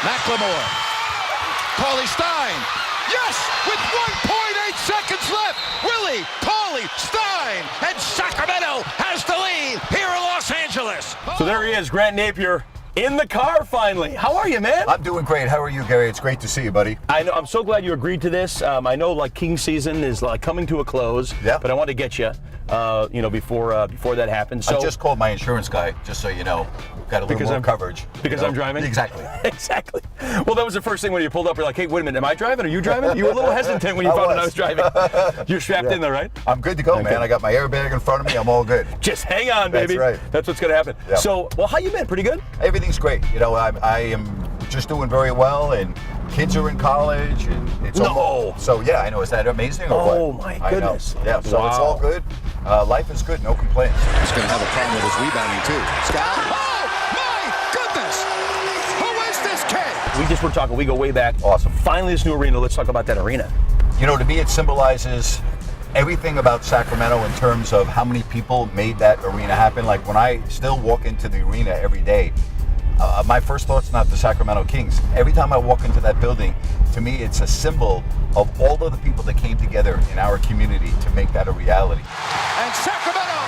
McLemore. Cauley Stein. Yes, with 1.8 seconds left. Willie, Cauley, Stein, and Sacramento has the lead here in Los Angeles. So there he is, Grant Napear, in the car finally. How are you, man? I'm doing great. How are you, Gary? It's great to see you, buddy. I know. I'm so glad you agreed to this. I know, like, King season is coming to a close. Yeah. But I want to get you, before that happens. So I just called my insurance guy, just so you know. Got a little more coverage. Because I'm driving? Exactly. Exactly. Well, that was the first thing when you pulled up. You're like, hey, wait a minute, am I driving? Are you driving? You were a little hesitant when you found out I was driving. You're strapped in there, right? I'm good to go, Okay. man. I got my airbag in front of me. I'm all good. Just hang on, baby. That's right. That's what's going to happen. Yeah. So, well, how you been? Pretty good? Everything's great. You know, I am just doing very well, and kids are in college, and it's all. So yeah, I know. Is that amazing or what? Oh my goodness. Yeah. So it's all good. Life is good. No complaints. He's going to have a problem with his rebounding too. Scal. Oh my goodness! Who is this kid? We just were talking. We go way back. Awesome. Finally, this new arena. Let's talk about that arena. You know, to me, it symbolizes everything about Sacramento in terms of how many people made that arena happen. Like when I still walk into the arena every day, my first thought's not the Sacramento Kings. Every time I walk into that building, to me, it's a symbol of all of the people that came together in our community to make that a reality. And Sacramento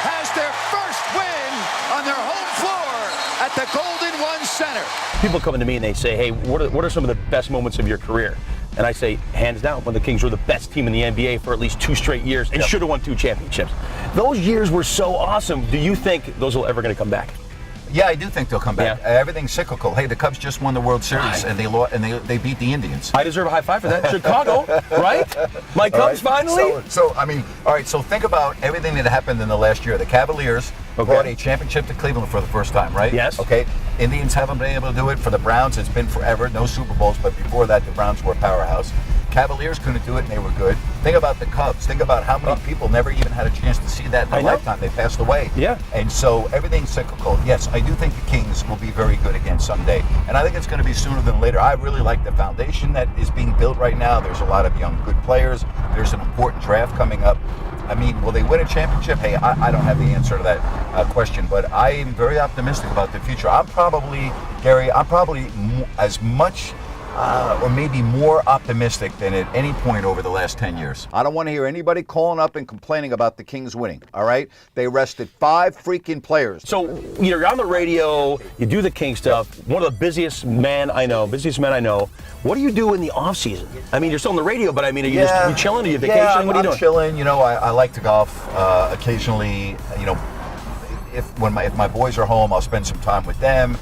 has their first win on their home floor at the Golden One Center. People coming to me and they say, hey, what are some of the best moments of your career? And I say, hands down, when the Kings were the best team in the NBA for at least 2 straight years and should have won 2 championships. Those years were so awesome. Do you think those are ever going to come back? Yeah, I do think they'll come back. Yeah. Everything's cyclical. Hey, the Cubs just won the World Series, and they beat the Indians. I deserve a high five for that. Chicago, right? My Cubs finally? So, I mean, all right, so think about everything that happened in the last year. The Cavaliers brought a championship to Cleveland for the first time, right? Yes. Okay. Indians haven't been able to do it. For the Browns, it's been forever. No Super Bowls, but before that, the Browns were a powerhouse. Cavaliers couldn't do it, and they were good. Think about the Cubs. Think about how many people never even had a chance to see that in their lifetime. They passed away. Yeah. And so everything's cyclical. Yes, I do think the Kings will be very good again someday. And I think it's going to be sooner than later. I really like the foundation that is being built right now. There's a lot of young, good players. There's an important draft coming up. I mean, will they win a championship? Hey, I don't have the answer to that question, but I am very optimistic about the future. Gary, I'm probably as much or maybe more optimistic than at any point over the last 10 years. I don't want to hear anybody calling up and complaining about the Kings winning, all right? They rested 5 freaking players. So you're on the radio, you do the King stuff, one of the busiest men I know. What do you do in the off season? I mean, you're still on the radio, but I mean, are you chilling? Are you vacationing? Yeah, what are you doing? I'm chilling. You know, I like to golf occasionally. You know, if my boys are home, I'll spend some time with them.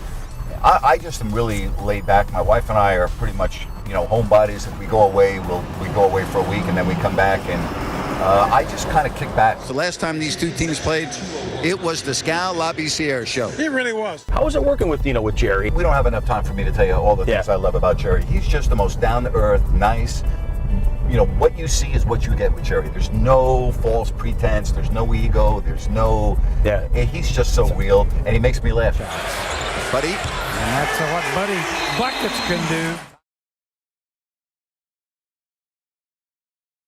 I just am really laid back. My wife and I are pretty much, homebodies. If we go away, we go away for a week and then we come back, and I just kind of kick back. The last time these two teams played, it was the Scal Labissiere show. It really was. How was it working with Jerry? We don't have enough time for me to tell you all the things I love about Jerry. He's just the most down-to-earth, nice. What you see is what you get with Jerry. There's no false pretense. There's no ego. There's no. Yeah. He's just so real, and he makes me laugh. Buddy. And that's what Buddy Buckets can do.